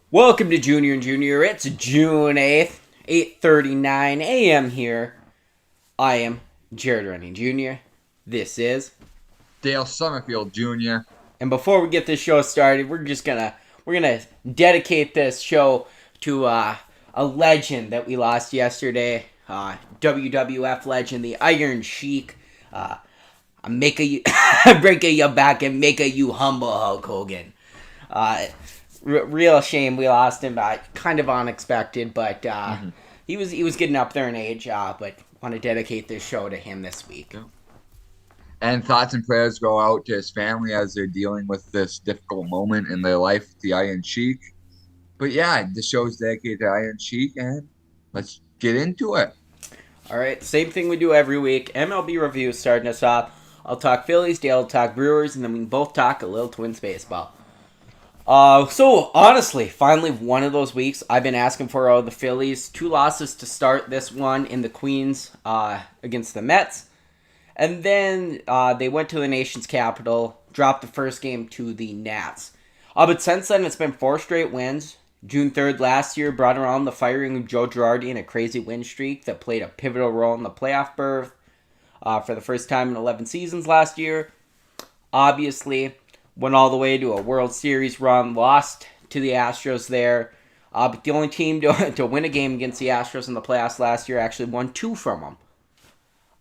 Welcome to Junior and Junior. It's June 8th, 8:39 a.m. here. I am Jared Running Jr. This is, Dale Summerfield Jr. and before we get this show started, we're gonna dedicate this show to a legend that we lost yesterday. WWF legend, the Iron Sheik. Make a break a your back and make a you humble Hulk Hogan. Real shame we lost him. Kind of unexpected, but he was getting up there in age. But want to dedicate this show to him this week. And thoughts and prayers go out to his family as they're dealing with this difficult moment in their life, the Iron Sheik. But yeah, the show is dedicated to Iron Sheik, and let's get into it. All right, same thing we do every week. MLB review starting us off. I'll talk Phillies, Dale will talk Brewers, and then we can both talk a little Twins baseball. So honestly, finally one of those weeks I've been asking for out of the Phillies. 2 losses to start this one in the Queens against the Mets. And then they went to the nation's capital, dropped the first game to the Nats. But since then, it's been 4 straight wins. June 3rd last year brought around the firing of Joe Girardi in a crazy win streak that played a pivotal role in the playoff berth for the first time in 11 seasons last year. Obviously, went all the way to a World Series run, lost to the Astros there. But the only team to win a game against the Astros in the playoffs last year actually won 2 from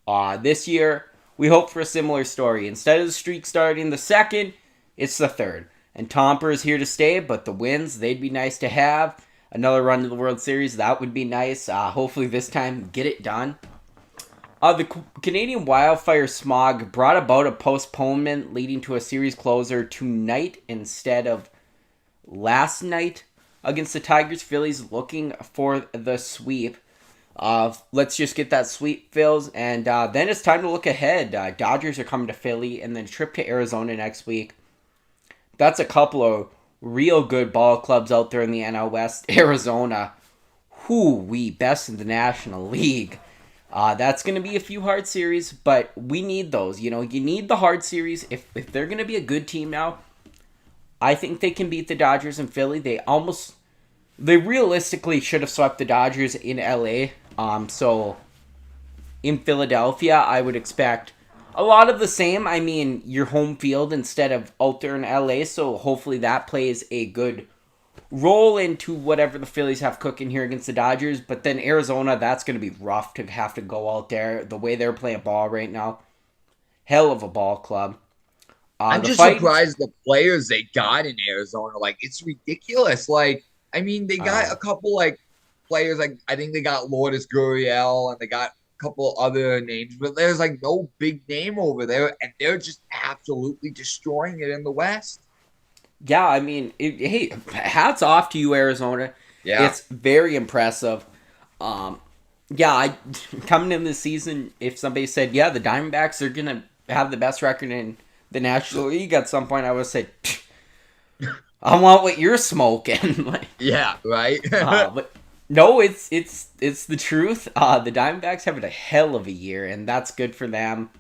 them. This year, we hope for a similar story. Instead of the streak starting the 2nd, it's the 3rd. And Tomper is here to stay, but the wins, they'd be nice to have. Another run to the World Series, that would be nice. Hopefully this time, get it done. The Canadian wildfire smog brought about a postponement leading to a series closer tonight instead of last night against the Tigers. Phillies looking for the sweep. Let's just get that sweep, Phils, and then it's time to look ahead. Dodgers are coming to Philly, and then a trip to Arizona next week. That's a couple of real good ball clubs out there in the NL West. Arizona, we best in the National League. That's going to be a few hard series, but we need those. You need the hard series. If they're going to be a good team now, I think they can beat the Dodgers in Philly. They realistically should have swept the Dodgers in LA. So in Philadelphia, I would expect a lot of the same. I mean, your home field instead of out there in LA. So hopefully that plays a good role into whatever the Phillies have cooking here against the Dodgers. But then Arizona, that's going to be rough to have to go out there. The way they're playing ball right now, hell of a ball club. I'm The just fight. surprised the players they got in Arizona. Like, it's ridiculous. Like, I mean, they got a couple players. Like, I think they got Lourdes Gurriel and they got a couple other names, but there's no big name over there, and they're just absolutely destroying it in the West. Yeah, I mean, hey, hats off to you, Arizona. Yeah. It's very impressive. Yeah, coming in this season, if somebody said, yeah, the Diamondbacks are going to have the best record in the National League at some point, I would say, I want what you're smoking. Yeah, right. But no, it's the truth. The Diamondbacks having a hell of a year, and that's good for them.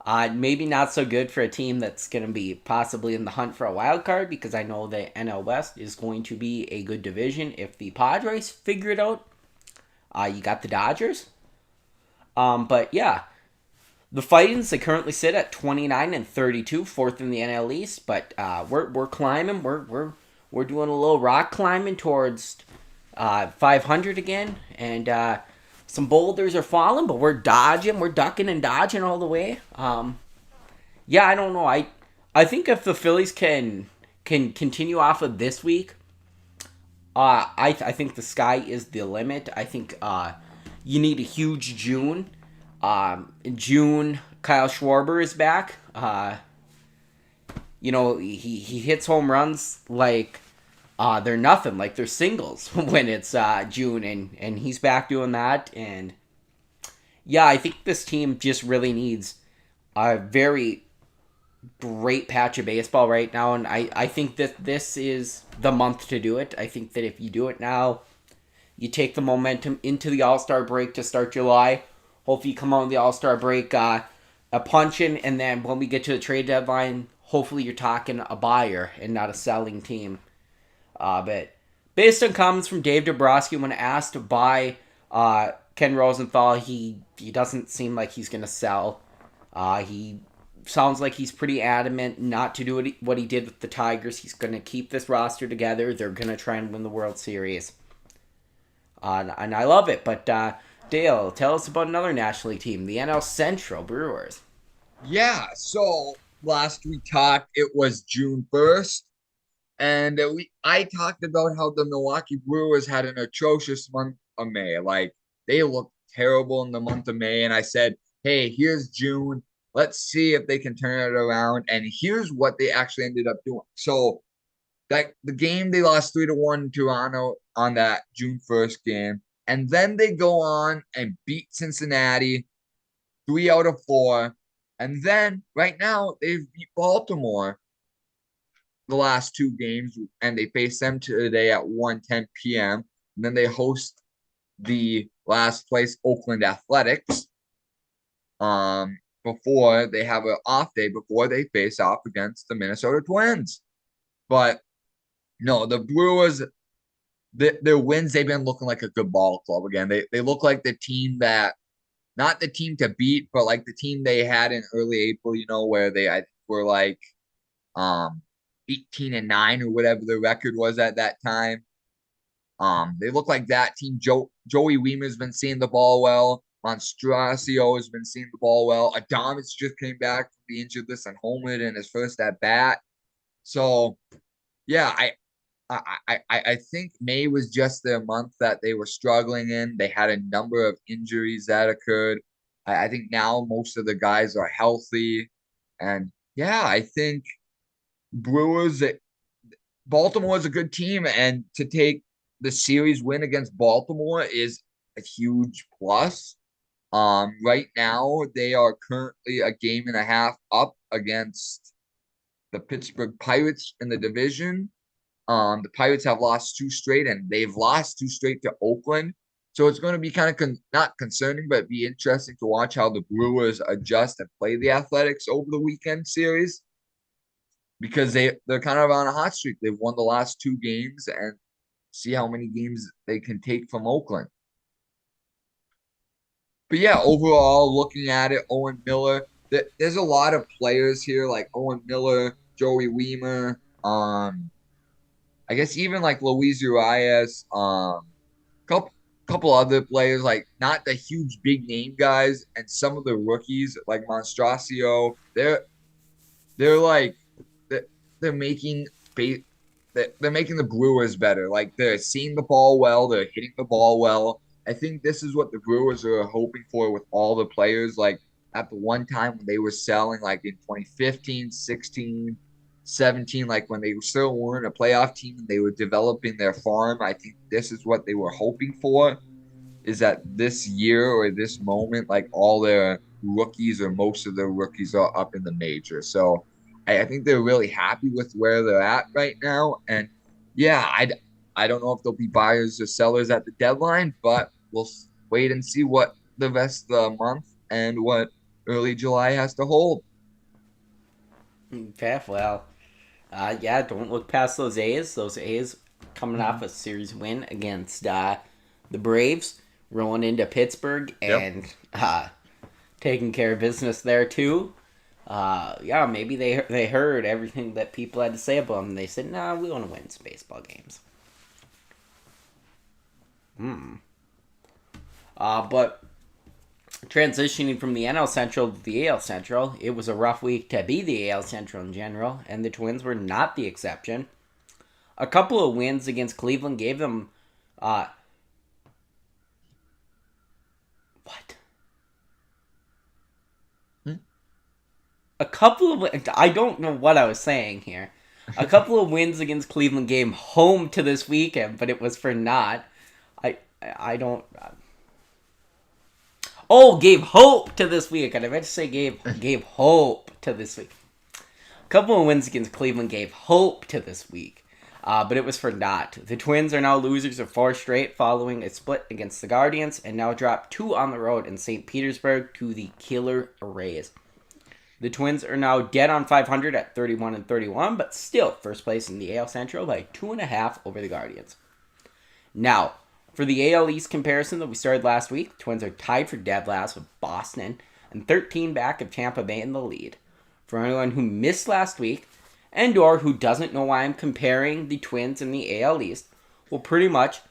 Maybe not so good for a team that's going to be possibly in the hunt for a wild card, because I know the NL West is going to be a good division if the Padres figure it out. You got the Dodgers. But yeah, the Fightins, they currently sit at 29 and 32, 4th in the NL East. But we're climbing. We're doing a little rock climbing towards 500 again, and some boulders are falling, but we're ducking and dodging all the way. Yeah, I don't know. I think if the Phillies can continue off of this week, I think the sky is the limit. I think you need a huge June. In June, Kyle Schwarber is back. He hits home runs like they're nothing, like they're singles when it's June, and he's back doing that. And yeah, I think this team just really needs a very great patch of baseball right now, and I think that this is the month to do it. I think that if you do it now, you take the momentum into the All-Star break to start July. Hopefully you come out of the All-Star break a punching, and then when we get to the trade deadline, hopefully you're talking a buyer and not a selling team. But Based on comments from Dave Dombrowski when asked by Ken Rosenthal, he doesn't seem like he's going to sell. He sounds like he's pretty adamant not to do what he did with the Tigers. He's going to keep this roster together. They're going to try and win the World Series. And I love it. But Dale, tell us about another National League team, the NL Central Brewers. Yeah, so last we talked, it was June 1st. And I talked about how the Milwaukee Brewers had an atrocious month of May. Like, they looked terrible in the month of May. And I said, hey, here's June. Let's see if they can turn it around. And here's what they actually ended up doing. So, that the game they lost 3-1 in Toronto on that June 1st game. And then they go on and beat Cincinnati 3 out of 4. And then right now they've beat Baltimore the last 2 games, and they face them today at 1:10 p.m. And then they host the last place Oakland Athletics before they have an off day before they face off against the Minnesota Twins. But no, the Brewers, their wins, they've been looking like a good ball club again. They look like the team that, not the team to beat, but like the team they had in early April, where they were like 18-9 or whatever the record was at that time. They look like that team. Joey Wiemer's been seeing the ball well. Monstracio has been seeing the ball well. Adames just came back from the injured list and homered in his first at bat. So, yeah, I think May was just their month that they were struggling in. They had a number of injuries that occurred. I think now most of the guys are healthy. And, yeah, I think Baltimore is a good team, and to take the series win against Baltimore is a huge plus. Right now they are currently a game and a half up against the Pittsburgh Pirates in the division. The Pirates have lost 2 straight, and they've lost 2 straight to Oakland. So it's going to be kind of not concerning, but be interesting to watch how the Brewers adjust and play the Athletics over the weekend series, because they're kind of on a hot streak. They've won the last 2 games, and see how many games they can take from Oakland. But yeah, overall, looking at it, Owen Miller, there's a lot of players here like Owen Miller, Joey Wiemer, I guess even like Luis Urias, couple other players, like not the huge big name guys, and some of the rookies like Monstracio, they're like they're making the Brewers better. Like, they're seeing the ball well, they're hitting the ball well. I think this is what the Brewers are hoping for with all the players. Like, at the one time when they were selling, like in 2015, 16, 17, like when they still weren't a playoff team and they were developing their farm, I think this is what they were hoping for, is that this year or this moment, like all their rookies or most of their rookies are up in the major. So I think they're really happy with where they're at right now. And yeah, I don't know if they'll be buyers or sellers at the deadline, but we'll wait and see what the rest of the month and what early July has to hold. Okay, well, yeah, don't look past those A's. Those A's coming off a series win against the Braves, rolling into Pittsburgh and taking care of business there too. Yeah, maybe they heard everything that people had to say about them. They said, "Nah, we want to win some baseball games." But transitioning from the NL Central to the AL Central, it was a rough week to be the AL Central in general, and the Twins were not the exception. A couple of wins against Cleveland gave them what? A couple of, I don't know what I was saying here. A couple of wins against Cleveland gave home to this weekend, but it was for naught. I don't. Gave hope to this week. I meant to say gave hope to this week. A couple of wins against Cleveland gave hope to this week, but it was for naught. The Twins are now losers of 4 straight following a split against the Guardians, and now drop 2 on the road in St. Petersburg to the Killer Rays. The Twins are now dead on 500 at 31-31, but still first place in the AL Central by 2.5 over the Guardians. Now, for the AL East comparison that we started last week, the Twins are tied for dead last with Boston and 13 back of Tampa Bay in the lead. For anyone who missed last week and or who doesn't know why I'm comparing the Twins and the AL East, well, pretty much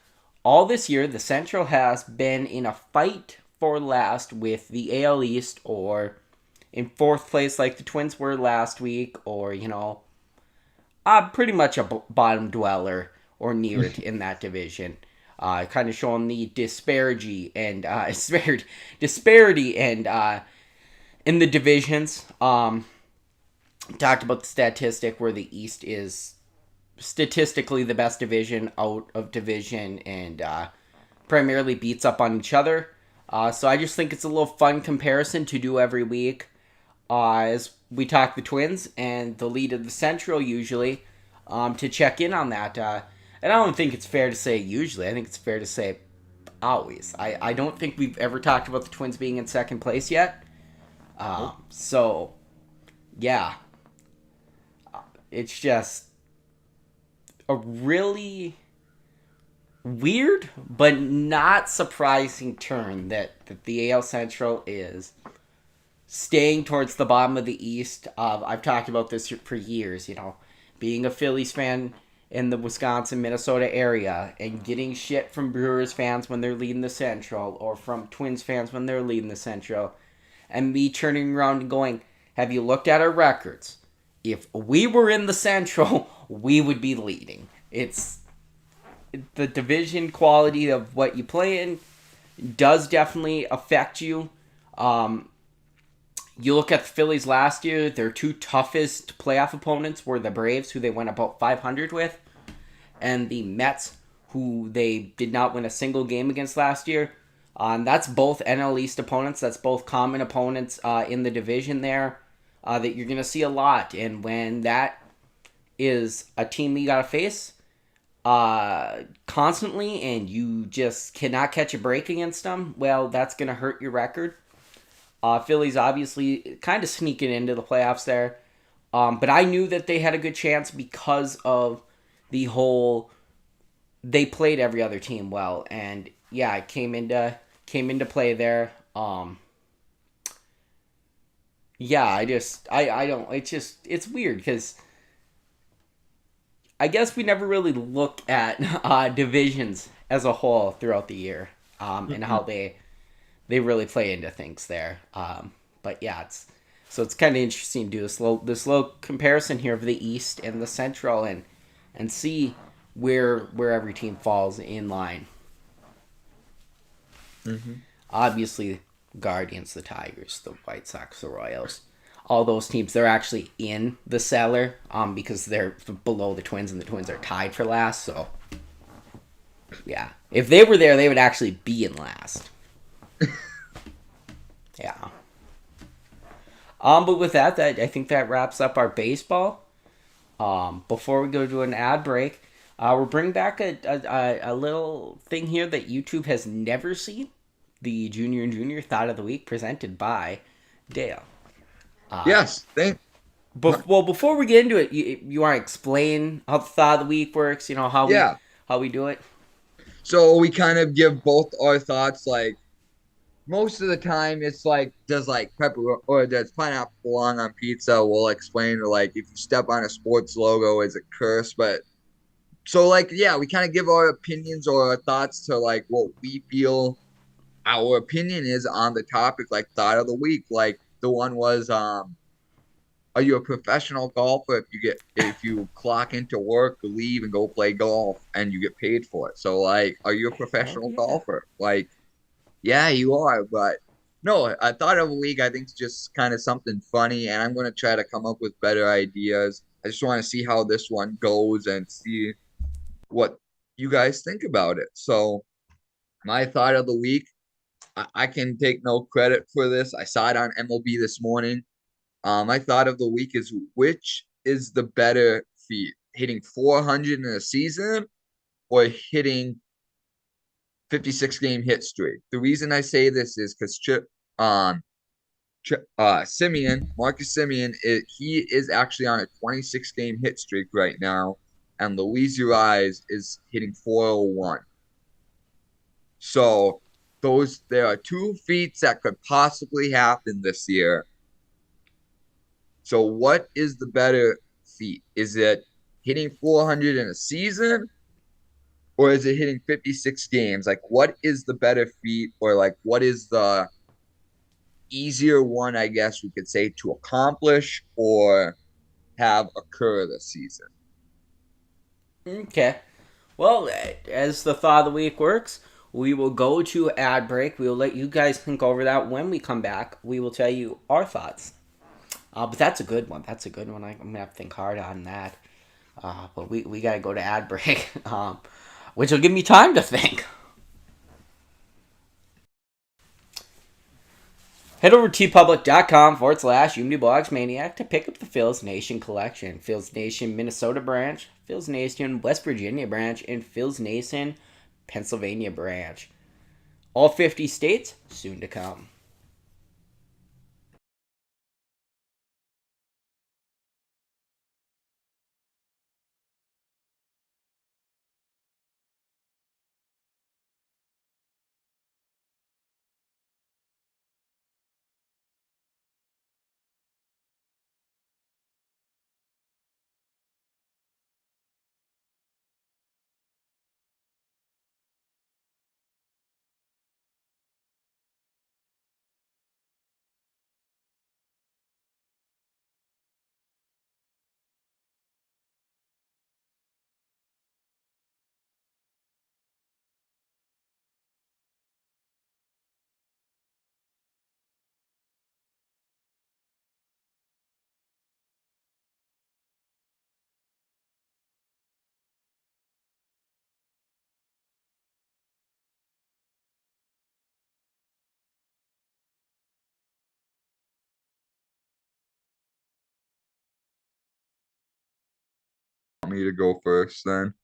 all this year, the Central has been in a fight for last with the AL East, or in fourth place like the Twins were last week, or, pretty much a bottom dweller or near it in that division. Kind of showing the disparity and in the divisions. Talked about the statistic where the East is statistically the best division out of division, and primarily beats up on each other. So I just think it's a little fun comparison to do every week. As we talk the Twins and the lead of the Central usually, to check in on that. And I don't think it's fair to say usually. I think it's fair to say always. I don't think we've ever talked about the Twins being in second place yet. So, yeah. It's just a really weird but not surprising turn that the AL Central is staying towards the bottom of the East. I've talked about this for years, being a Phillies fan in the Wisconsin, Minnesota area and getting shit from Brewers fans when they're leading the Central, or from Twins fans when they're leading the Central, and me turning around and going, have you looked at our records? If we were in the Central, we would be leading. It's the division quality of what you play in does definitely affect you. You look at the Phillies last year, their two toughest playoff opponents were the Braves, who they went about 500 with, and the Mets, who they did not win a single game against last year. That's both NL East opponents. That's both common opponents in the division there that you're going to see a lot. And when that is a team that you got to face constantly and you just cannot catch a break against them, well, that's going to hurt your record. Phillies obviously kind of sneaking into the playoffs there. But I knew that they had a good chance because of the whole, they played every other team well. And yeah, it came into play there. Yeah, it's weird because I guess we never really look at divisions as a whole throughout the year, and how they really play into things there. But yeah, it's kind of interesting to do this little comparison here of the East and the Central, and see where every team falls in line. Mm-hmm. Obviously, Guardians, the Tigers, the White Sox, the Royals, all those teams, they're actually in the cellar because they're below the Twins, and the Twins are tied for last. So yeah, if they were there, they would actually be in last. Yeah. But with that, I think that wraps up our baseball. Before we go to an ad break, we're bringing back a little thing here that YouTube has never seen. The Junior and Junior Thought of the Week, presented by Dale. Yes, before we get into it, you want to explain how the Thought of the Week works? How we do it? So we kind of give both our thoughts. Like, most of the time, it's like, does like pepper or does pineapple belong on pizza? We'll explain, or like, if you step on a sports logo, is a curse. But so like, yeah, we kind of give our opinions or our thoughts to like what we feel our opinion is on the topic. Like, thought of the week, like the one was, are you a professional golfer if you clock into work, leave, and go play golf and you get paid for it? So like, are you a professional golfer? Like, yeah, you are. But no, I thought of a week, I think it's just kind of something funny, and I'm going to try to come up with better ideas. I just want to see how this one goes and see what you guys think about it. So my thought of the week, I can take no credit for this. I saw it on MLB this morning. My thought of the week is, which is the better feat, hitting 400 in a season or hitting 56 game hit streak? The reason I say this is because Marcus Simeon, he is actually on a 26 game hit streak right now, and Luis Urias is hitting 401. So there are two feats that could possibly happen this year. So what is the better feat? Is it hitting 400 in a season, or is it hitting 56 games? Like, what is the better feat, or like what is the easier one, I guess we could say, to accomplish or have occur this season? Okay. Well, as the thought of the week works, we will go to ad break. We will let you guys think over that. When we come back, we will tell you our thoughts. But that's a good one. That's a good one. I'm gonna have to think hard on that. But we gotta go to ad break, which will give me time to think. Head over to tpublic.com/UMD Dogs Maniac to pick up the Phillies Nation collection. Phillies Nation Minnesota branch, Phillies Nation West Virginia branch, and Phillies Nation Pennsylvania branch. All 50 states soon to come. Want me to go first then?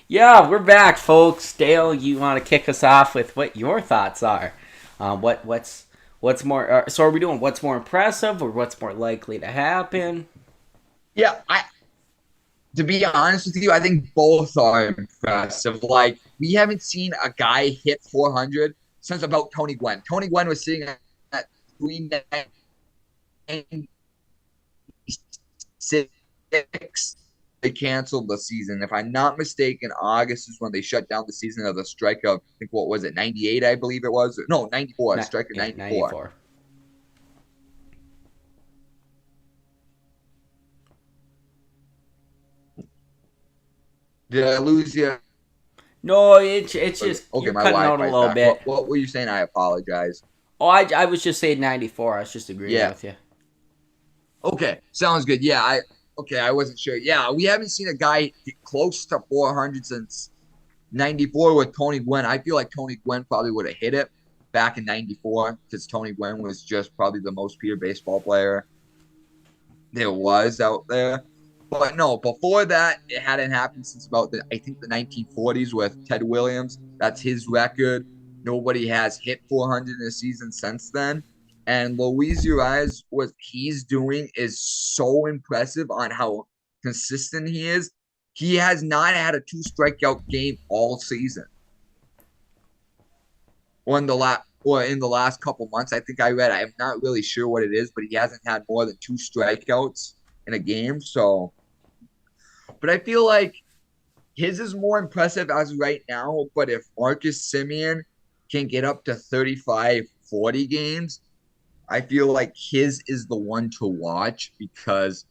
Yeah, we're back, folks. Dale, you want to kick us off with what your thoughts are? What's more? So, are we doing what's more impressive or what's more likely to happen? Yeah, I to be honest with you, I think both are impressive. Like, we haven't seen a guy hit 400 since about Tony Gwynn. Tony Gwynn was sitting at 396. They canceled the season. If I'm not mistaken, August is when they shut down the season of the strike of, I think, what was it, 98, I believe it was? No, 94, strike of Yeah, 94. 94. Did I lose you? No, it's just Okay, you're my cutting out a Wi-Fi's little back. bit. What were you saying? I apologize. Oh, I was just saying 94. I was just agreeing Yeah. with you. Okay, sounds good. Yeah, I wasn't sure. Yeah, we haven't seen a guy get close to 400 since 94 with Tony Gwynn. I feel like Tony Gwynn probably would have hit it back in 94 because Tony Gwynn was just probably the most pure baseball player there was out there. But no, before that, it hadn't happened since about I think the 1940s with Ted Williams. That's his record. Nobody has hit 400 in a season since then. And Luis Urias, what he's doing is so impressive on how consistent he is. He has not had a two strikeout game all season. Or in the last couple months, I think I read. I'm not really sure what it is, but he hasn't had more than two strikeouts in a game. So, but I feel like his is more impressive as right now. But if Marcus Semien can get up to 35, 40 games, I feel like his is the one to watch because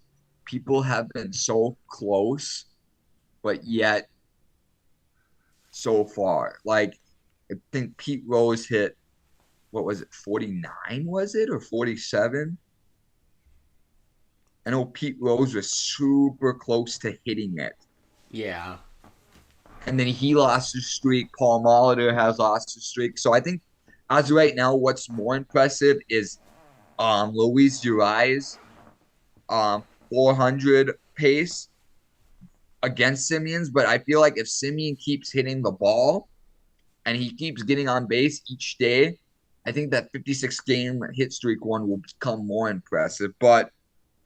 people have been so close, but yet so far. Like, I think Pete Rose hit, what was it, 49, was it, or 47? I know Pete Rose was super close to hitting it. Yeah. And then he lost his streak. Paul Molitor has lost his streak. So I think as of right now, what's more impressive is Luis Urias 400 pace against Simeon's. But I feel like if Simeon keeps hitting the ball and he keeps getting on base each day, I think that 56 game hit streak one will become more impressive. But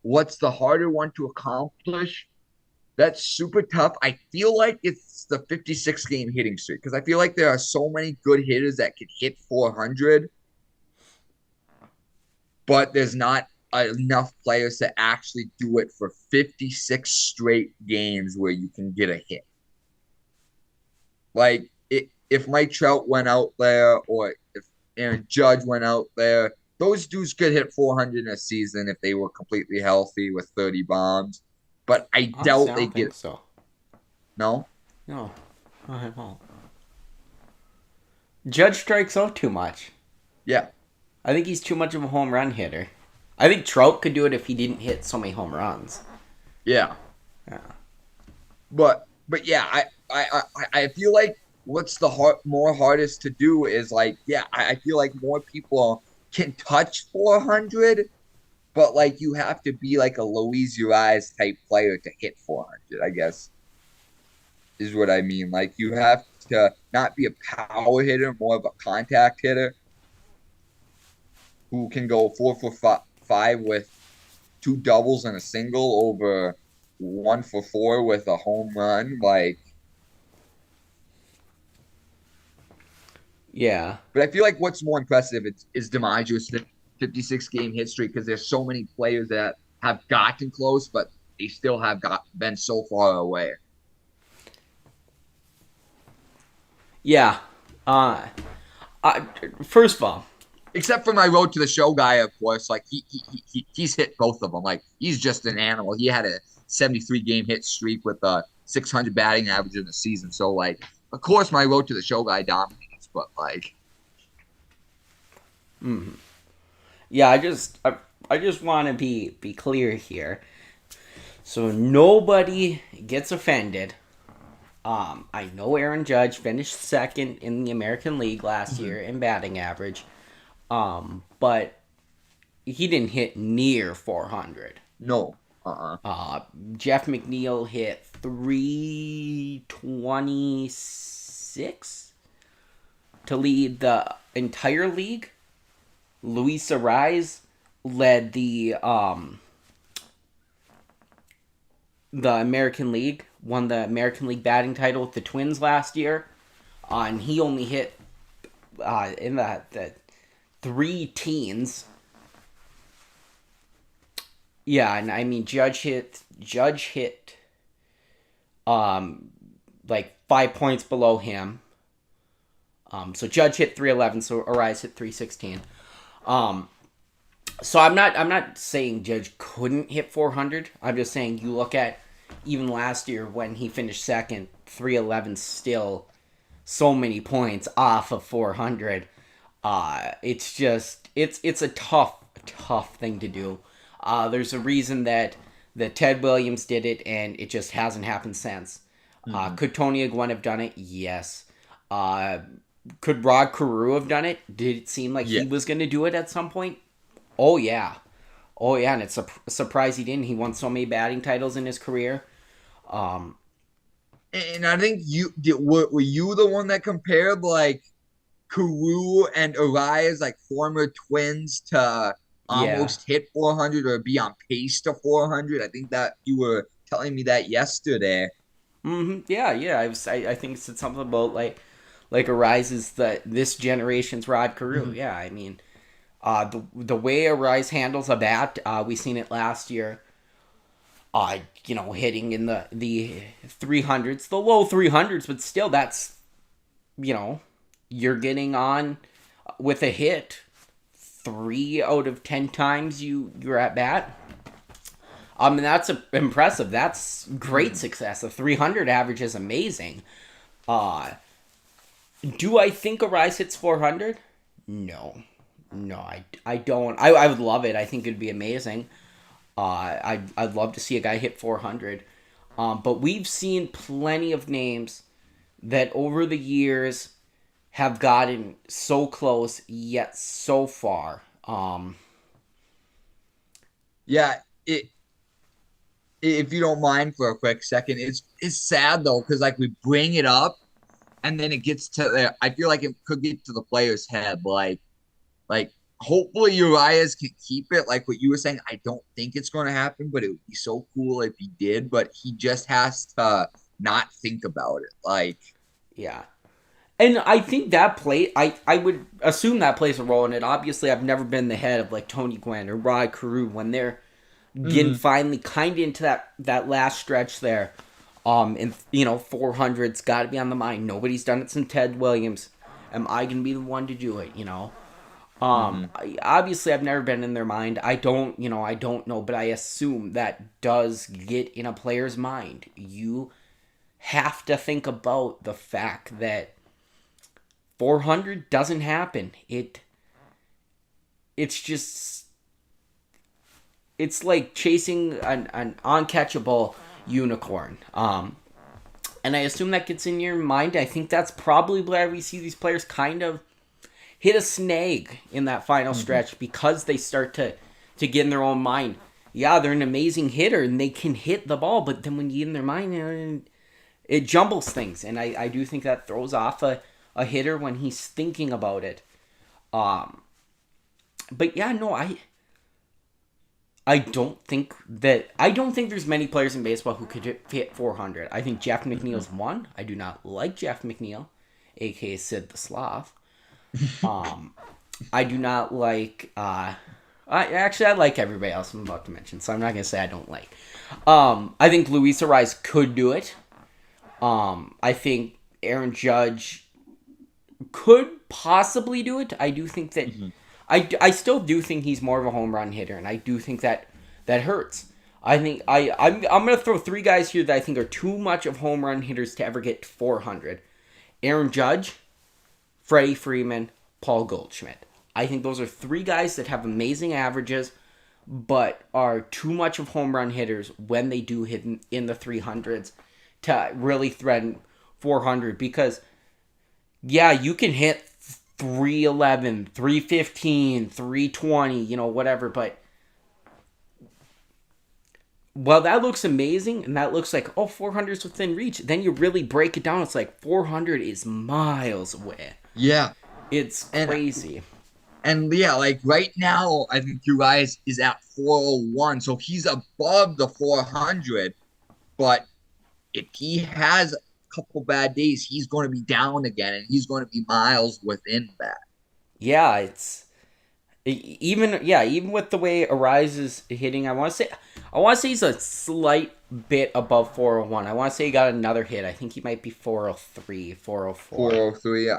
what's the harder one to accomplish? That's super tough. I feel like it's the 56 game hitting streak because I feel like there are so many good hitters that can hit 400, but there's not enough players to actually do it for 56 straight games where you can get a hit. Like if Mike Trout went out there or if Aaron Judge went out there, those dudes could hit 400 in a season if they were completely healthy with 30 bombs. But I Honestly, doubt I they don't get. think so. No. No, I won't. Judge strikes out too much. Yeah. I think he's too much of a home run hitter. I think Trout could do it if he didn't hit so many home runs. Yeah. Yeah. But yeah, I feel like what's the more hardest to do is like I feel like more people can touch 400, but like you have to be like a Luis Urias type player to hit 400. I guess is what I mean. Like you have to not be a power hitter, more of a contact hitter who can go 4 for 5 with two doubles and a single over 1 for 4 with a home run. Like, Yeah. but I feel like what's more impressive is DiMaggio's 56 game hit streak because there's so many players that have gotten close, but they still have been so far away. Yeah. Uh, I, first of all, Except for my road to the show guy, of course. Like he's hit both of them. Like he's just an animal. He had a 73 game hit streak with a 600 batting average in the season. So like, of course, my road to the show guy dominates. But like, yeah, I just want to be clear here, so nobody gets offended. I know Aaron Judge finished second in the American League last year in batting average, but he didn't hit near 400. no, Jeff McNeil hit 326 to lead the entire league. Luis Ariz led the American League, won the American League batting title with the Twins last year, and he only hit in the three teens. Yeah, and I mean Judge hit like 5 points below him. So Judge hit 311, so Ariz hit 316. So I'm not saying Judge couldn't hit 400. I'm just saying you look at even last year when he finished second, 311 still so many points off of 400. It's just it's a tough thing to do. There's a reason that Ted Williams did it, and it just hasn't happened since. Could Tony Gwynn have done it? Yes. Could Rod Carew have done it? Did it seem like he was going to do it at some point? Oh, yeah. Oh, yeah, and it's a surprise he didn't. He won so many batting titles in his career. and I think were you the one that compared like Carew and Arias, like former Twins, to almost hit 400 or be on pace to 400? I think that you were telling me that yesterday. Yeah. I think it said something about like Ariz is this generation's Rod Carew. Yeah, I mean, the way Ariz handles a bat, we seen it last year. Hitting in the 300s, the low 300s, but still, that's you're getting on with a hit 3 out of 10 times you're at bat. And that's impressive. That's great success. A 300 average is amazing. Do I think Ariz hits 400? No, I don't. I would love it. I think it'd be amazing. I'd love to see a guy hit 400. But we've seen plenty of names that over the years have gotten so close yet so far. Yeah, if you don't mind for a quick second, it's sad though because like we bring it up and then it gets to there. I feel like it could get to the player's head, like hopefully Urias can keep it. Like what you were saying, I don't think it's going to happen, but it would be so cool if he did. But he just has to not think about it. Like, Yeah. And I think that I would assume that plays a role in it. Obviously, I've never been the head of like Tony Gwynn or Rod Carew when they're getting finally kind of into that last stretch there. And 400's got to be on the mind. Nobody's done it since Ted Williams. Am I gonna be the one to do it? Obviously, I've never been in their mind. I don't know, but I assume that does get in a player's mind. You have to think about the fact that 400 doesn't happen. It's like chasing an uncatchable unicorn. And I assume that gets in your mind. I think that's probably why we see these players kind of hit a snag in that final stretch because they start to get in their own mind. Yeah, they're an amazing hitter and they can hit the ball, but then when you get in their mind, it jumbles things. And I do think that throws off a hitter when he's thinking about it. But yeah, no, I don't think there's many players in baseball who could hit 400. I think Jeff McNeil's one. I do not like Jeff McNeil, aka Sid the Sloth. I do not like. I like everybody else I'm about to mention, so I'm not gonna say I don't like. I think Luis Ariz could do it. I think Aaron Judge could possibly do it. I do think that. I still do think he's more of a home run hitter, and I do think that hurts. I think I'm going to throw three guys here that I think are too much of home run hitters to ever get 400. Aaron Judge, Freddie Freeman, Paul Goldschmidt. I think those are three guys that have amazing averages, but are too much of home run hitters when they do hit in the 300s to really threaten 400. Because, yeah, you can hit 311, 315, 320, whatever, but well, that looks amazing, and that looks like, 400 is within reach. Then you really break it down, it's like 400 is miles away. Yeah. It's crazy. And yeah, like right now, I think Urias is at 401, so he's above the 400, but if he has couple bad days, he's going to be down again, and he's going to be miles within that. Yeah, it's even with the way Ariz is hitting. I want to say he's a slight bit above 401. I want to say he got another hit. I think he might be 403, 404. 403. Yeah,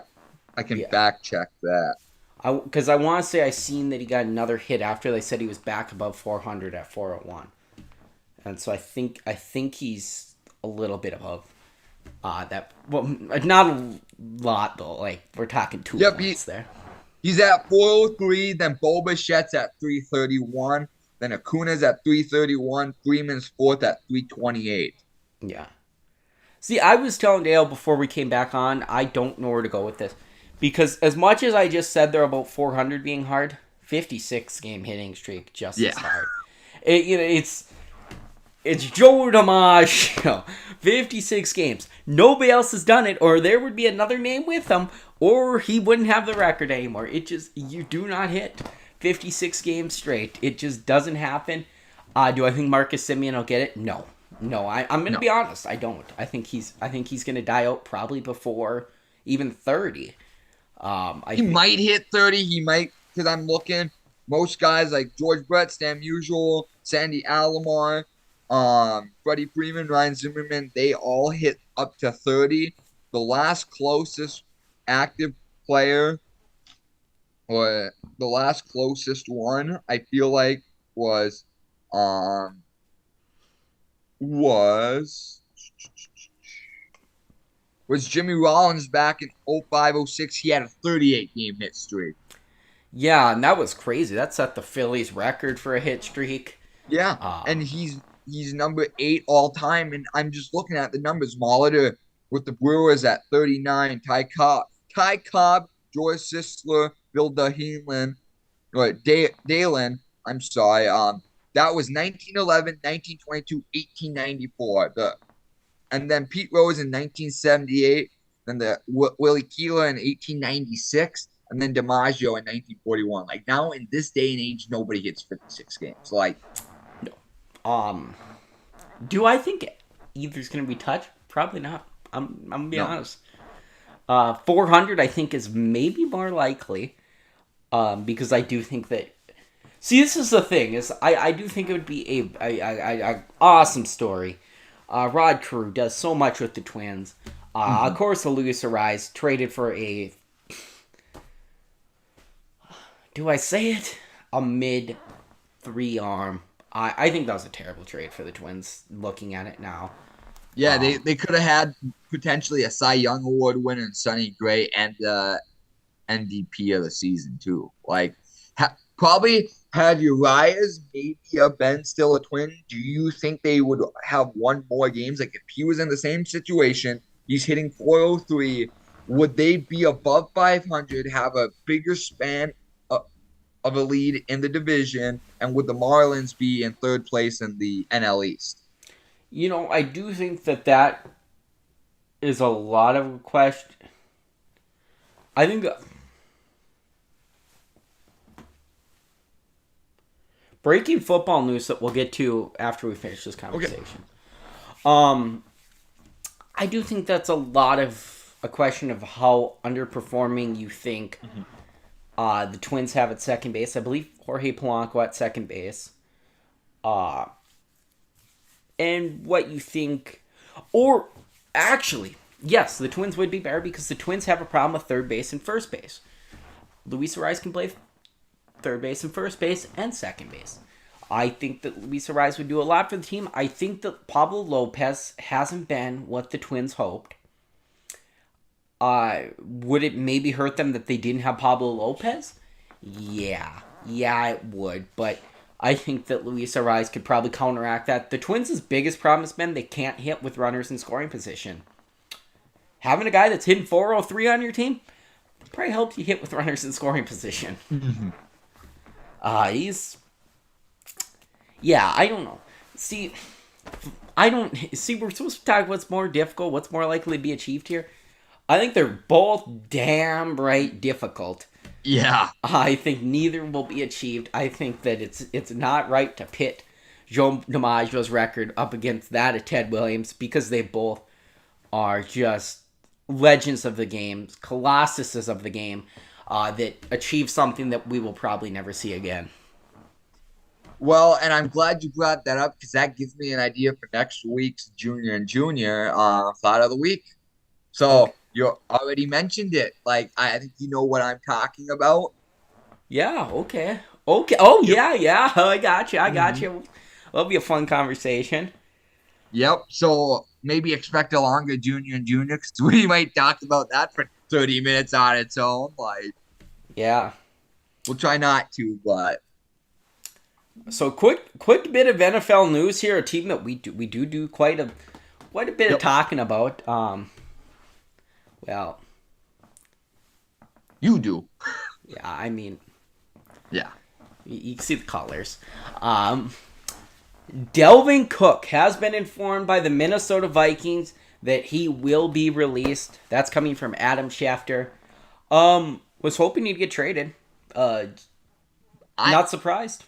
I can back check that. Because I want to say I seen that he got another hit after they said he was back above 400 at 401, and so I think he's a little bit above. Not a lot though. Like we're talking 2 points there. He's at 403. Then Bo Bichette's at 331. Then Acuna's at 331. Freeman's fourth at 328. Yeah. See, I was telling Dale before we came back on, I don't know where to go with this because as much as I just said they're about 400 being hard, 56 game hitting streak just as hard. It's Joe DiMaggio, 56 games. Nobody else has done it, or there would be another name with him, or he wouldn't have the record anymore. You do not hit 56 games straight. It just doesn't happen. Do I think Marcus Semien will get it? No. I'm going to be honest. I don't. I think he's going to die out probably before even 30. He might hit 30. He might, because I'm looking. Most guys like George Brett, Stan Musial, Sandy Alomar, Freddie Freeman, Ryan Zimmerman, they all hit up to 30. The last closest active player, or the last closest one, I feel like was Jimmy Rollins back in 05-06. He had a 38 game hit streak. Yeah, and that was crazy. That set the Phillies record for a hit streak. Yeah, and he's number 8 all time, and I'm just looking at the numbers. Molitor with the Brewers at 39. Ty Cobb, George Sisler, Bill Dalen. I'm sorry. That was 1911, 1922, 1894. And then Pete Rose in 1978. Then Willie Keeler in 1896. and then DiMaggio in 1941. Like now in this day and age, nobody hits 56 games. Like, Um, do I think either's going to be touched? Probably not. I'm gonna be no. honest. 400 I think is maybe more likely. Because I do think that. See, this is the thing is I do think it would be a awesome story. Rod Carew does so much with the Twins. Of course, the Luis Ariz traded for a. Do I say it? A mid 3-arm. I think that was a terrible trade for the Twins. Looking at it now. Yeah, they could have had potentially a Cy Young Award winner in Sonny Gray and MVP of the season too. Like, probably had Urias maybe have been still a Twin. Do you think they would have won more games? Like if he was in the same situation, he's hitting 403. Would they be above 500? Have a bigger span of a lead in the division, and would the Marlins be in third place in the NL East? I do think that is a lot of question. I think breaking football news that we'll get to after we finish this conversation. Okay. I do think that's a question of how underperforming you think the Twins have at second base. I believe Jorge Polanco at second base. And what you think, or actually, yes, the Twins would be better because the Twins have a problem with third base and first base. Luis Ariz can play third base and first base and second base. I think that Luis Ariz would do a lot for the team. I think that Pablo Lopez hasn't been what the Twins hoped. Would it maybe hurt them that they didn't have Pablo Lopez? Yeah, it would, but I think that Luis Ariz could probably counteract that. The Twins' biggest problem has been they can't hit with runners in scoring position. Having a guy that's hitting 403 on your team probably helps you hit with runners in scoring position. Yeah, I don't know. See, we're supposed to talk what's more difficult, what's more likely to be achieved here. I think they're both damn right difficult. Yeah. I think neither will be achieved. I think that it's not right to pit Joe DiMaggio's record up against that of Ted Williams because they both are just legends of the game, colossuses of the game, that achieve something that we will probably never see again. Well, and I'm glad you brought that up because that gives me an idea for next week's Junior and Junior thought of the week. So you already mentioned it. Like I think you know what I'm talking about. Yeah. Okay. Oh yeah. I got you. It'll be a fun conversation. Yep. So maybe expect a longer Junior and Junior because we might talk about that for 30 minutes on its own. Like, yeah, we'll try not to, but. So quick bit of NFL news here. A team that we do quite a bit of talking about. Well, you do. Yeah, I mean, yeah, you can see the colors. Delvin Cook has been informed by the Minnesota Vikings that he will be released. That's coming from Adam Schefter. Was hoping he'd get traded. Not surprised.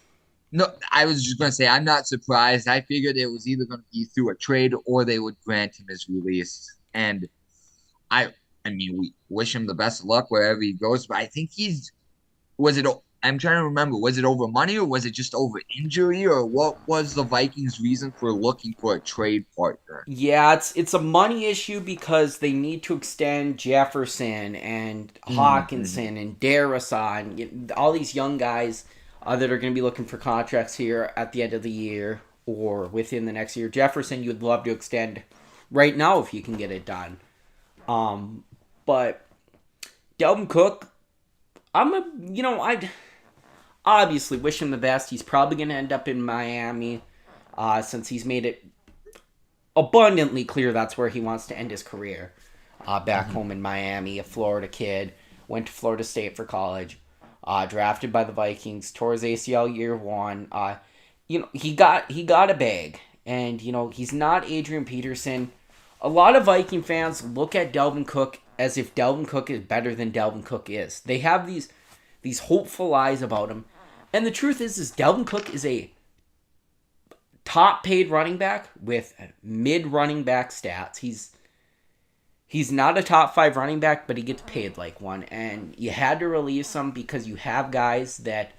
No, I was just going to say, I'm not surprised. I figured it was either going to be through a trade or they would grant him his release. And I mean, we wish him the best of luck wherever he goes. But I think I'm trying to remember, was it over money or was it just over injury? Or what was the Vikings' reason for looking for a trade partner? Yeah, it's a money issue because they need to extend Jefferson and Hawkinson and Darrison, all these young guys that are going to be looking for contracts here at the end of the year or within the next year. Jefferson, you'd love to extend right now if you can get it done. But Delvin Cook, I'd obviously wish him the best. He's probably going to end up in Miami since he's made it abundantly clear that's where he wants to end his career. Back home in Miami, a Florida kid, went to Florida State for college. Drafted by the Vikings, tore his ACL year one. He got a bag, and he's not Adrian Peterson. A lot of Viking fans look at Delvin Cook as if Dalvin Cook is better than Dalvin Cook is. They have these hopeful eyes about him. And the truth is Dalvin Cook is a top paid running back with mid running back stats. He's not a top 5 running back, but he gets paid like one. And you had to release him because you have guys that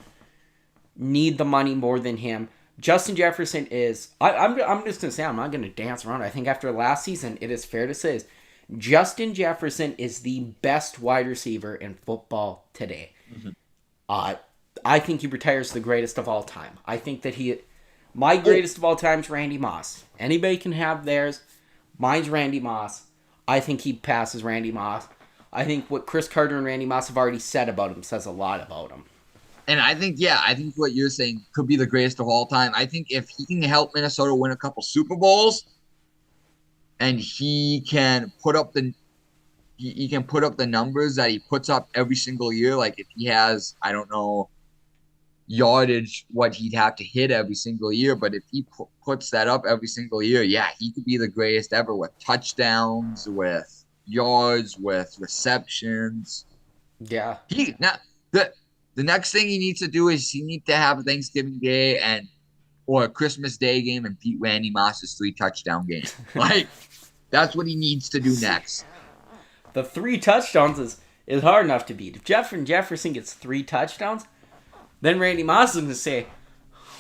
need the money more than him. Justin Jefferson is... I'm just going to say, I'm not going to dance around. I think after last season, it is fair to say Justin Jefferson is the best wide receiver in football today. Mm-hmm. I think he retires the greatest of all time. I think that my greatest of all time is Randy Moss. Anybody can have theirs. Mine's Randy Moss. I think he passes Randy Moss. I think what Chris Carter and Randy Moss have already said about him says a lot about him. And I think what you're saying could be the greatest of all time. I think if he can help Minnesota win a couple Super Bowls, and he can put up the numbers that he puts up every single year, like if he has, I don't know, yardage, what he'd have to hit every single year, but if he puts that up every single year, he could be the greatest ever with touchdowns, with yards, with receptions. Yeah. The next thing he needs to do is he needs to have a Thanksgiving Day or a Christmas Day game and beat Randy Moss's 3 touchdown game. Like, that's what he needs to do next. The 3 touchdowns is hard enough to beat. If Jefferson gets 3 touchdowns, then Randy Moss is going to say,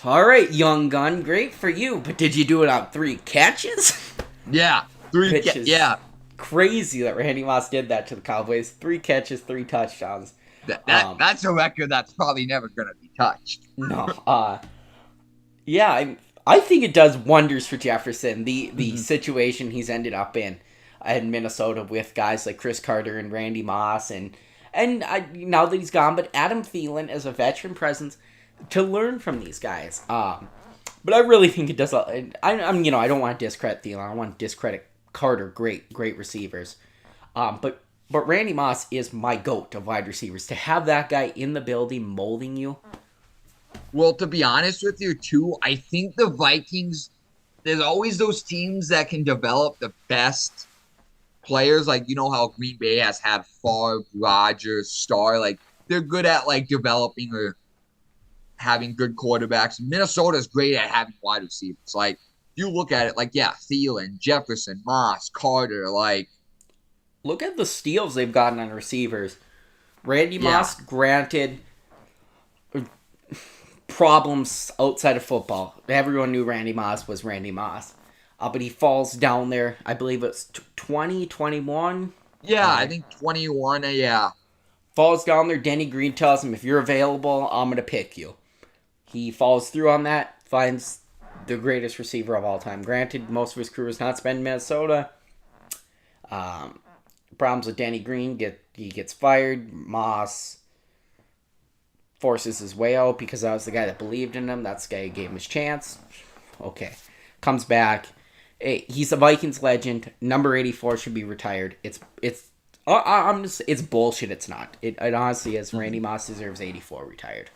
all right, young gun, great for you, but did you do it on 3 catches? Yeah, 3 catches. Yeah. Crazy that Randy Moss did that to the Cowboys. 3 catches, 3 touchdowns. That's a record that's probably never going to be touched. No. Yeah, I think it does wonders for Jefferson, the situation he's ended up in Minnesota with guys like Chris Carter and Randy Moss and now that he's gone, but Adam Thielen as a veteran presence to learn from these guys. But I really think it does. I don't want to discredit Thielen. I want to discredit Carter. Great receivers. But Randy Moss is my GOAT of wide receivers. To have that guy in the building molding you. Well, to be honest with you, too, I think the Vikings, there's always those teams that can develop the best players. Like, you know how Green Bay has had Favre, Rodgers, Starr. Like, they're good at, like, developing or having good quarterbacks. Minnesota's great at having wide receivers. Like, you look at it, like, Thielen, Jefferson, Moss, Carter, like. Look at the steals they've gotten on receivers. Randy Moss, granted, problems outside of football. Everyone knew Randy Moss was Randy Moss. But he falls down there. I believe it's 21. Yeah, I think 21, Falls down there. Denny Green tells him, if you're available, I'm going to pick you. He follows through on that, finds the greatest receiver of all time. Granted, most of his career was not spent in Minnesota. Problems with Denny Green. He gets fired. Moss forces his way out because that was the guy that believed in him. That's the guy who gave him his chance. Okay. Comes back. He's a Vikings legend. Number 84 should be retired. It's bullshit. It's not. It honestly is. Randy Moss deserves 84 retired.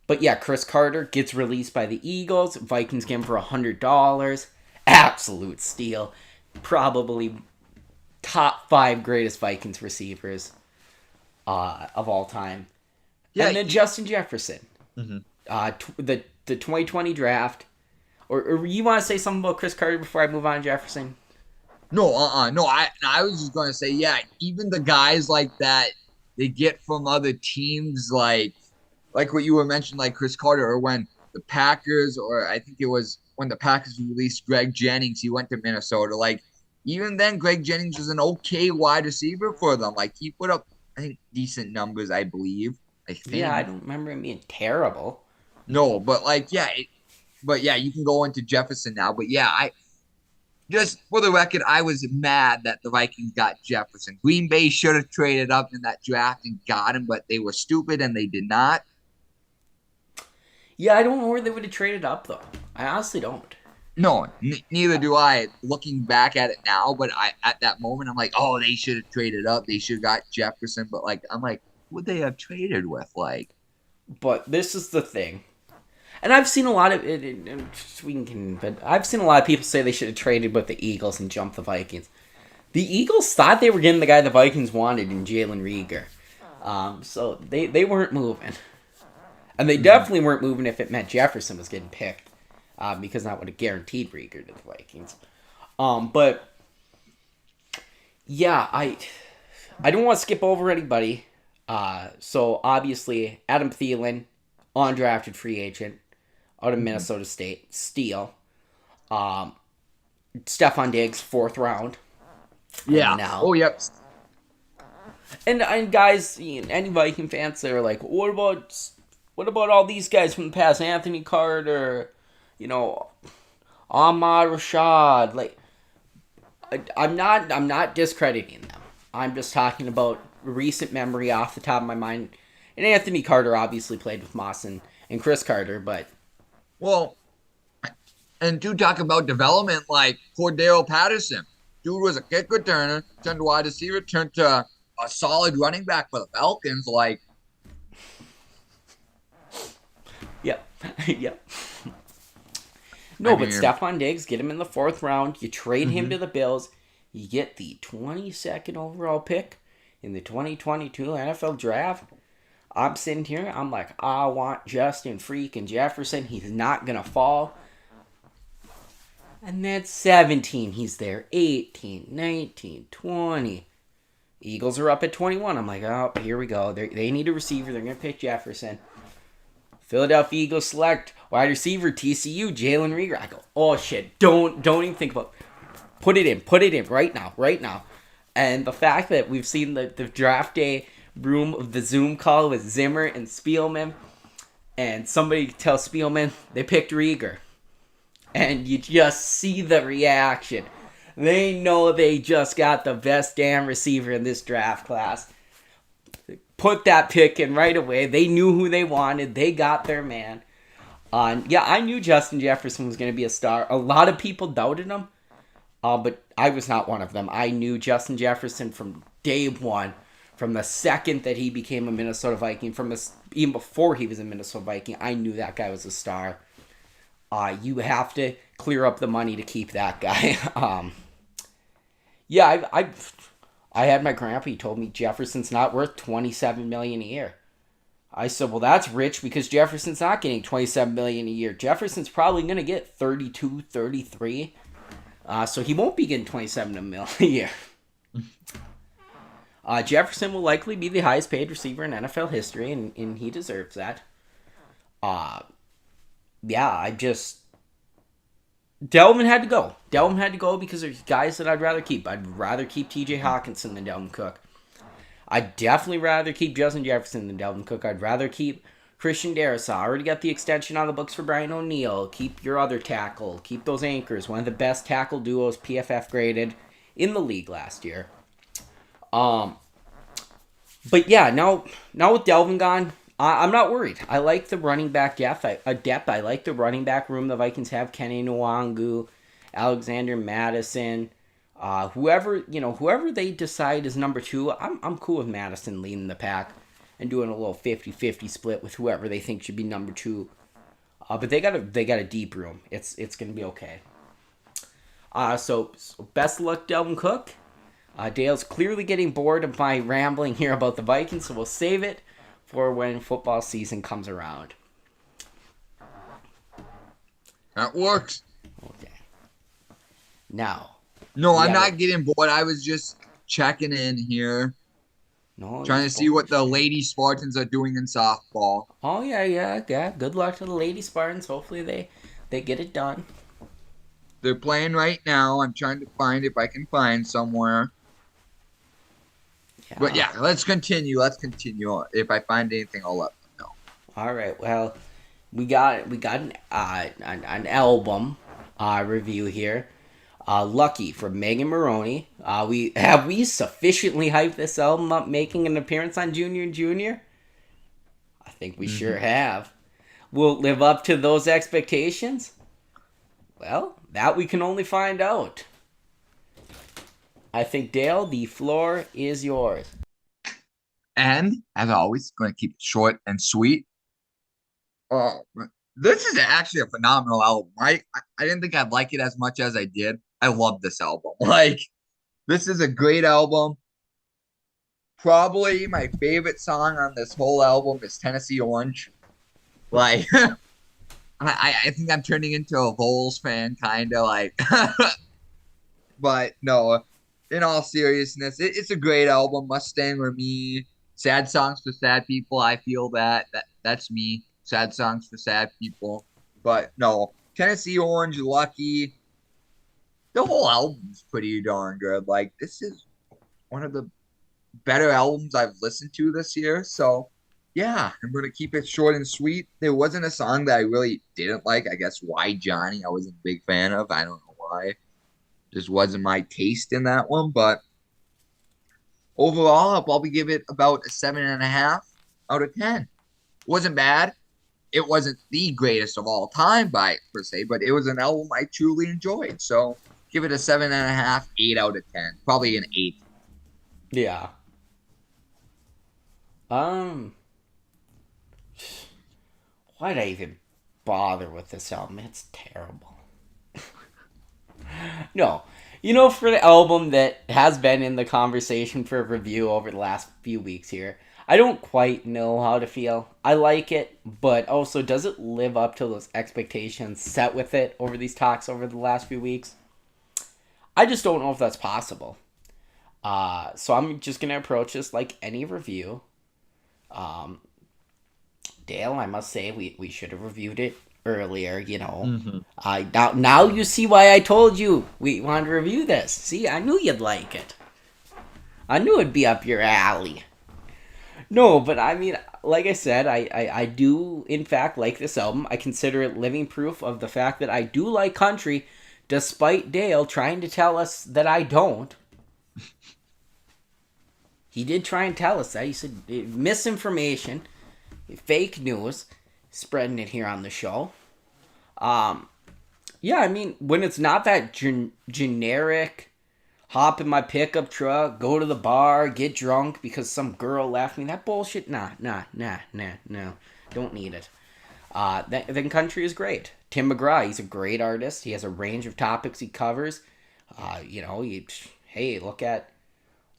But yeah, Chris Carter gets released by the Eagles. Vikings get him for $100. Absolute steal. Probably top 5 greatest Vikings receivers of all time. Yeah, and then Justin Jefferson. Mm-hmm. The 2020 draft. Or you want to say something about Chris Carter before I move on to Jefferson? No, No, I was just going to say, even the guys like that, they get from other teams, like what you were mentioning, like Chris Carter, or when the Packers, or I think it was when the Packers released Greg Jennings, he went to Minnesota. Like, even then, Greg Jennings was an okay wide receiver for them. Like, he put up, I think, decent numbers, I believe. Yeah, I don't remember him being terrible. No, but, you can go into Jefferson now. But, I just for the record, I was mad that the Vikings got Jefferson. Green Bay should have traded up in that draft and got him, but they were stupid and they did not. Yeah, I don't know where they would have traded up, though. I honestly don't. No, neither do I, looking back at it now. But at that moment, I'm like, oh, they should have traded up. They should have got Jefferson. But, I'm like, who would they have traded with? But this is the thing. And I've seen a lot of but I've seen a lot of people say they should have traded with the Eagles and jumped the Vikings. The Eagles thought they were getting the guy the Vikings wanted in Jalen Rieger. So they weren't moving. And they definitely weren't moving if it meant Jefferson was getting picked. Because that would have guaranteed Rieger to the Vikings. But yeah, I don't want to skip over anybody. So obviously Adam Thielen, undrafted free agent out of Minnesota State, steal. Stephon Diggs, 4th round. Yeah. Now. Oh, yep. And guys, any Viking fans, they're like, what about all these guys from the past? Anthony Carter, Ahmad Rashad. Like, I'm not discrediting them. I'm just talking about recent memory off the top of my mind. And Anthony Carter obviously played with Moss and Chris Carter, but Well, and do talk about development like Cordero Patterson. Dude was a kick returner, turned to wide receiver, turned to a solid running back for the Falcons. Like, yep, yep. No, but Stephon Diggs, get him in the 4th round. You trade him to the Bills. You get the 22nd overall pick in the 2022 NFL Draft. I'm sitting here. I'm like, I want Justin freaking Jefferson. He's not going to fall. And then 17, he's there. 18, 19, 20. Eagles are up at 21. I'm like, oh, here we go. They need a receiver. They're going to pick Jefferson. Philadelphia Eagles select wide receiver TCU, Jalen Rieger. I go, oh shit, don't even think about it. Put it in right now. And the fact that we've seen the draft day room of the Zoom call with Zimmer and Spielman, and somebody tells Spielman they picked Rieger. And you just see the reaction. They know they just got the best damn receiver in this draft class. Put that pick in right away. They knew who they wanted. They got their man. Yeah, I knew Justin Jefferson was going to be a star. A lot of people doubted him, but I was not one of them. I knew Justin Jefferson from day one, from the second that he became a Minnesota Viking, even before he was a Minnesota Viking. I knew that guy was a star. You have to clear up the money to keep that guy. Yeah, I had my grandpa. He told me Jefferson's not worth $27 million a year. I said, well, that's rich because Jefferson's not getting $27 million a year. Jefferson's probably going to get 32, 33. So he won't be getting $27 million a year. Jefferson will likely be the highest paid receiver in NFL history, and he deserves that. Yeah, Delvin had to go. Delvin had to go because there's guys that I'd rather keep. I'd rather keep TJ Hawkinson than Delvin Cook. I'd definitely rather keep Justin Jefferson than Delvin Cook. I'd rather keep Christian Darrisaw. I already got the extension on the books for Brian O'Neill. Keep your other tackle. Keep those anchors. One of the best tackle duos PFF graded in the league last year. But yeah, now with Delvin gone, I'm not worried. I like the running back depth. I like the running back room the Vikings have. Kenny Nwangu, Alexander Madison, whoever they decide is number 2. I'm cool with Madison leading the pack and doing a little 50-50 split with whoever they think should be number 2. But they got a deep room. It's gonna be okay. So best of luck, Delvin Cook. Dale's clearly getting bored of my rambling here about the Vikings, so we'll save it for when football season comes around. that works. Okay. Now. No, I'm not getting bored. I was just checking in here. No, trying to see what the Lady Spartans are doing in softball. Oh, yeah. Good luck to the Lady Spartans. Hopefully they get it done. They're playing right now. I'm trying to find if I can find somewhere. Yeah. But yeah, let's continue. If I find anything, I'll let them know. All right. Well, we got an album review here. Lucky from Megan Moroney. We sufficiently hyped this album up, making an appearance on Junior & Junior? I think we sure have. Will it live up to those expectations? Well, that we can only find out. I think, Dale, the floor is yours. And, as always, going to keep it short and sweet. This is actually a phenomenal album. I didn't think I'd like it as much as I did. I love this album. This is a great album. Probably my favorite song on this whole album is Tennessee Orange. Like, I think I'm turning into a Voles fan, kind of like. But no, in all seriousness, it's a great album. Mustang or Me, sad songs for sad people. I feel that's me. Sad songs for sad people. But no, Tennessee Orange, Lucky. The whole album's pretty darn good. Like this is one of the better albums I've listened to this year. So yeah, I'm gonna keep it short and sweet. There wasn't a song that I really didn't like. I guess Why Johnny I wasn't a big fan of. I don't know why. Just wasn't my taste in that one. But overall, I'll probably give it about a 7.5 out of 10. It wasn't bad. It wasn't the greatest of all time by per se, but it was an album I truly enjoyed. So give it a 7.5, 8 out of 10. Probably an 8. Yeah. Why'd I even bother with this album? It's terrible. No. For the album that has been in the conversation for review over the last few weeks here, I don't quite know how to feel. I like it, but also does it live up to those expectations set with it over these talks over the last few weeks? I just don't know if that's possible. So I'm just going to approach this like any review. Dale, I must say we should have reviewed it earlier, Mm-hmm. Now you see why I told you we wanted to review this. See, I knew you'd like it. I knew it'd be up your alley. No, but I mean, like I said, I do in fact like this album. I consider it living proof of the fact that I do like country, despite Dale trying to tell us that I don't. He did try and tell us that. He said misinformation, fake news, spreading it here on the show. Yeah, I mean, when it's not that generic, hop in my pickup truck, go to the bar, get drunk because some girl left me, that bullshit, no. Don't need it. Then country is great. Tim McGraw, he's a great artist. He has a range of topics he covers. Hey, look at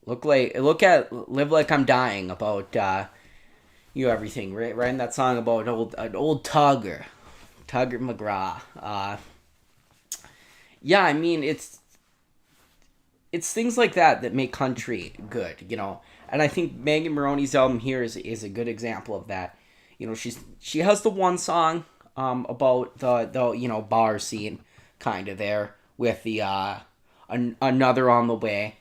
Live Like I'm Dying about everything, right? Writing that song about an old Tugger McGraw. Yeah, I mean it's things like that make country good, And I think Megan Moroney's album here is a good example of that. She has the one song about the bar scene kind of there with the another on the way.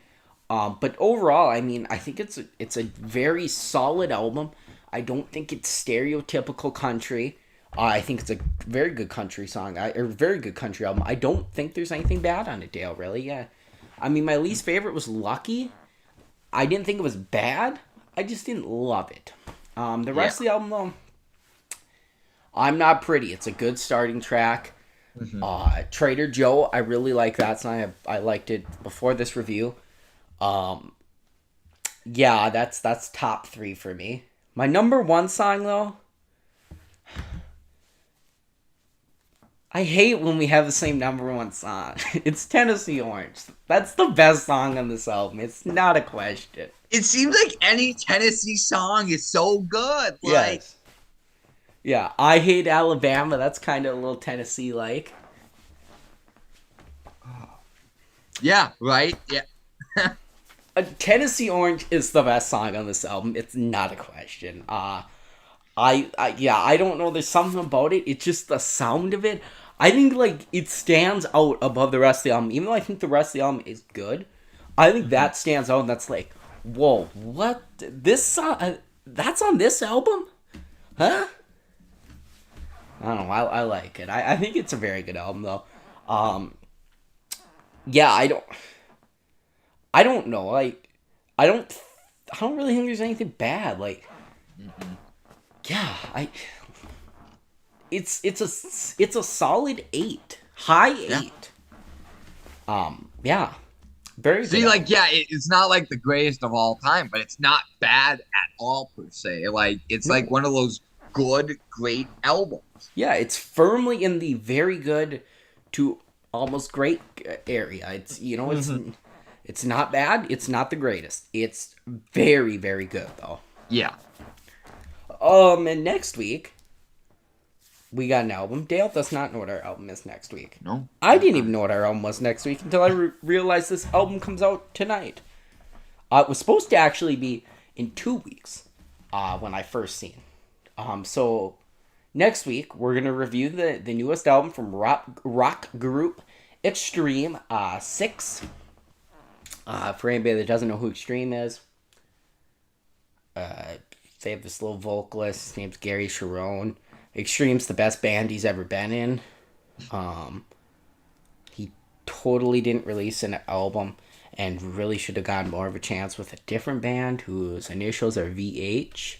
But overall, I mean, I think it's a very solid album. I don't think it's stereotypical country. I think it's a very good country song, or very good country album. I don't think there's anything bad on it, Dale, really, yeah. I mean, my least favorite was Lucky. I didn't think it was bad. I just didn't love it. The rest of the album, though, I'm Not Pretty. It's a good starting track. Mm-hmm. Trader Joe, I really like that song. I liked it before this review. Yeah, that's top 3 for me. My number 1 song, though, I hate when we have the same number 1 song. It's Tennessee Orange. That's the best song on this album. It's not a question. It seems like any Tennessee song is so good. Yes. Yeah, I Hate Alabama. That's kind of a little Tennessee-like. Yeah, right? Yeah. Tennessee Orange is the best song on this album. It's not a question. I don't know. There's something about it. It's just the sound of it. I think it stands out above the rest of the album. Even though I think the rest of the album is good, I think that stands out. And that's like, whoa, what? This song? That's on this album? Huh? I don't know. I like it. I think it's a very good album though. Yeah, I don't know. I don't really think there's anything bad. Yeah, it's a solid 8, high 8. Yeah, very good. See, it's not like the greatest of all time, but it's not bad at all per se. It's like one of those good, great albums. Yeah, it's firmly in the very good to almost great area. It's It's not bad. It's not the greatest. It's very, very good, though. Yeah. And next week, we got an album. Dale does not know what our album is next week. No. I didn't even know what our album was next week until I realized this album comes out tonight. It was supposed to actually be in 2 weeks when I first seen. So next week, we're going to review the newest album from rock group Extreme 6. For anybody that doesn't know who Extreme is, they have this little vocalist. His name's Gary Sharon. Extreme's the best band he's ever been in. He totally didn't release an album and really should have gotten more of a chance with a different band whose initials are VH.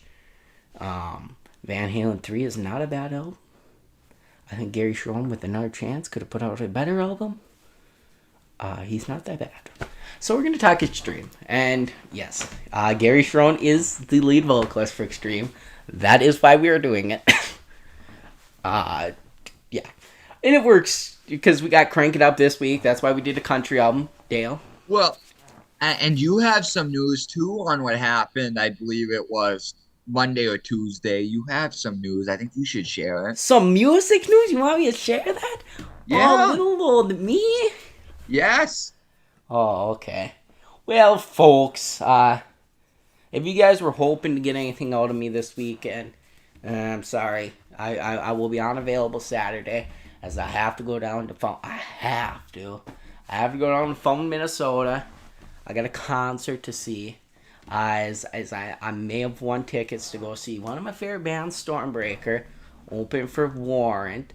Van Halen 3 is not a bad album. I think Gary Sharon, with another chance, could have put out a better album. He's not that bad. So we're going to talk Extreme. And yes, Gary Sharon is the lead vocalist for Extreme. That is why we are doing it. Yeah. And it works because we got Crank It Up this week. That's why we did a country album. Dale? Well, and you have some news, too, on what happened. I believe it was Monday or Tuesday. You have some news. I think you should share it. Some music news? You want me to share that? Yeah. Oh, little old me? Yes. Oh, okay. Well, folks, if you guys were hoping to get anything out of me this weekend, I'm sorry. I will be unavailable Saturday, as I have to go down to I have to go down to Fulton, Minnesota. I got a concert to see. As I may have won tickets to go see one of my favorite bands, Stormbreaker, open for Warrant.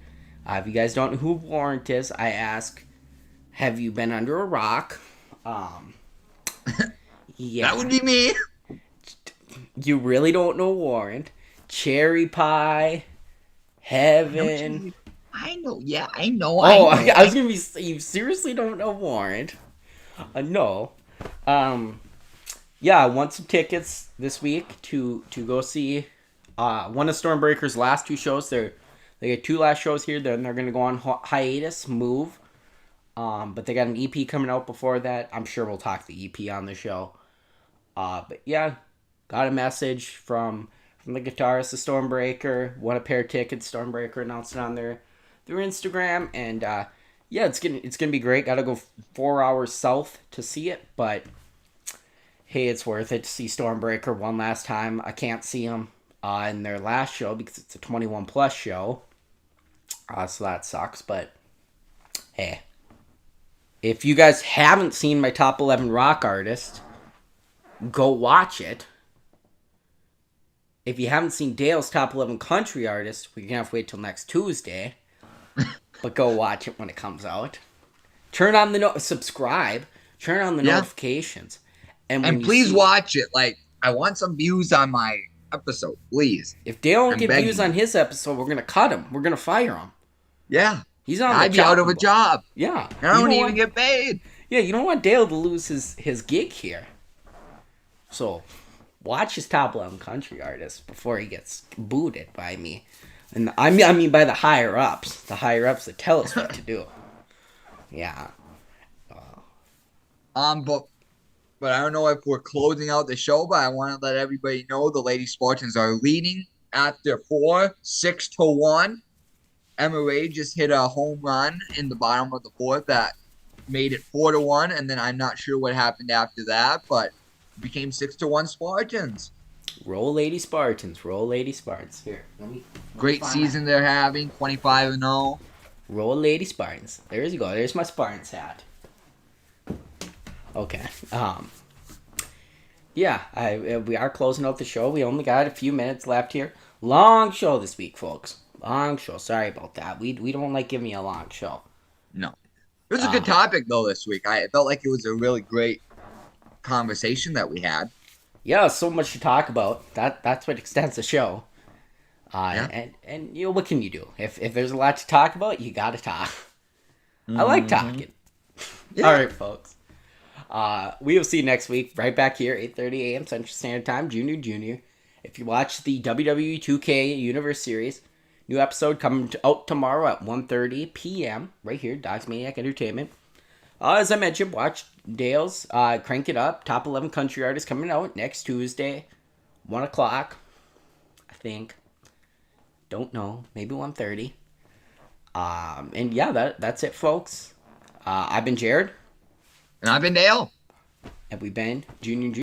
If you guys don't know who Warrant is, I ask, have you been under a rock? Yeah. That would be me. You really don't know Warrant. Cherry Pie, Heaven. I know. Yeah, I know. Oh, I was gonna be. You seriously don't know Warrant? No. Yeah, I won some tickets this week to go see one of Stormbreaker's last 2 shows. They get 2 last shows here. Then they're gonna go on hiatus, move. But they got an EP coming out before that. I'm sure we'll talk the EP on the show. But yeah, got a message from the guitarist of Stormbreaker. Won a pair of tickets. Stormbreaker announced it on their Instagram, and yeah, it's gonna be great. Got to go 4 hours south to see it, but hey, it's worth it to see Stormbreaker one last time. I can't see them in their last show because it's a 21 plus show, so that sucks. But hey, if you guys haven't seen my top 11 rock artists, go watch it. If you haven't seen Dale's top 11 country artists, we're going to have to wait till next Tuesday. But go watch it when it comes out. Turn on the subscribe. Turn on the notifications. And please watch it. Like, I want some views on my episode, please. If Dale don't get views on his episode, we're going to cut him. We're going to fire him. Yeah. He's on I'd be out of a job. Yeah. I don't even get paid. Yeah, you don't want Dale to lose his gig here. So, watch his top 11 country artists before he gets booted by me. And I mean by the higher ups. The higher ups that tell us what to do. Yeah. But I don't know if we're closing out the show, but I want to let everybody know the Lady Spartans are leading after 4, 6-1. Emma Ray just hit a home run in the bottom of the 4th that made it 4-1, and then I'm not sure what happened after that, but it became 6-1 Spartans. Roll Lady Spartans. Roll Lady Spartans. Here, Great season they're having, 25-0. Roll Lady Spartans. There you go. There's my Spartans hat. Okay. Yeah, we are closing out the show. We only got a few minutes left here. Long show this week, folks. Long show. Sorry about that. We don't like giving you a long show. No. It was a good topic, though, this week. I felt like it was a really great conversation that we had. Yeah, so much to talk about. That's what extends the show. Yeah. And you know, what can you do? If there's a lot to talk about, you gotta talk. Mm-hmm. I like talking. Yeah. All right, folks. We will see you next week, right back here, 8:30 a.m. Central Standard Time, Junior. If you watch the WWE 2K Universe Series, new episode coming out tomorrow at 1:30 p.m. right here, Dogs Maniac Entertainment. As I mentioned, watch Dale's Crank It Up. Top 11 country artists coming out next Tuesday, 1 o'clock, I think. Don't know. Maybe 1:30. And yeah, that's it, folks. I've been Jared. And I've been Dale. And we've been Junior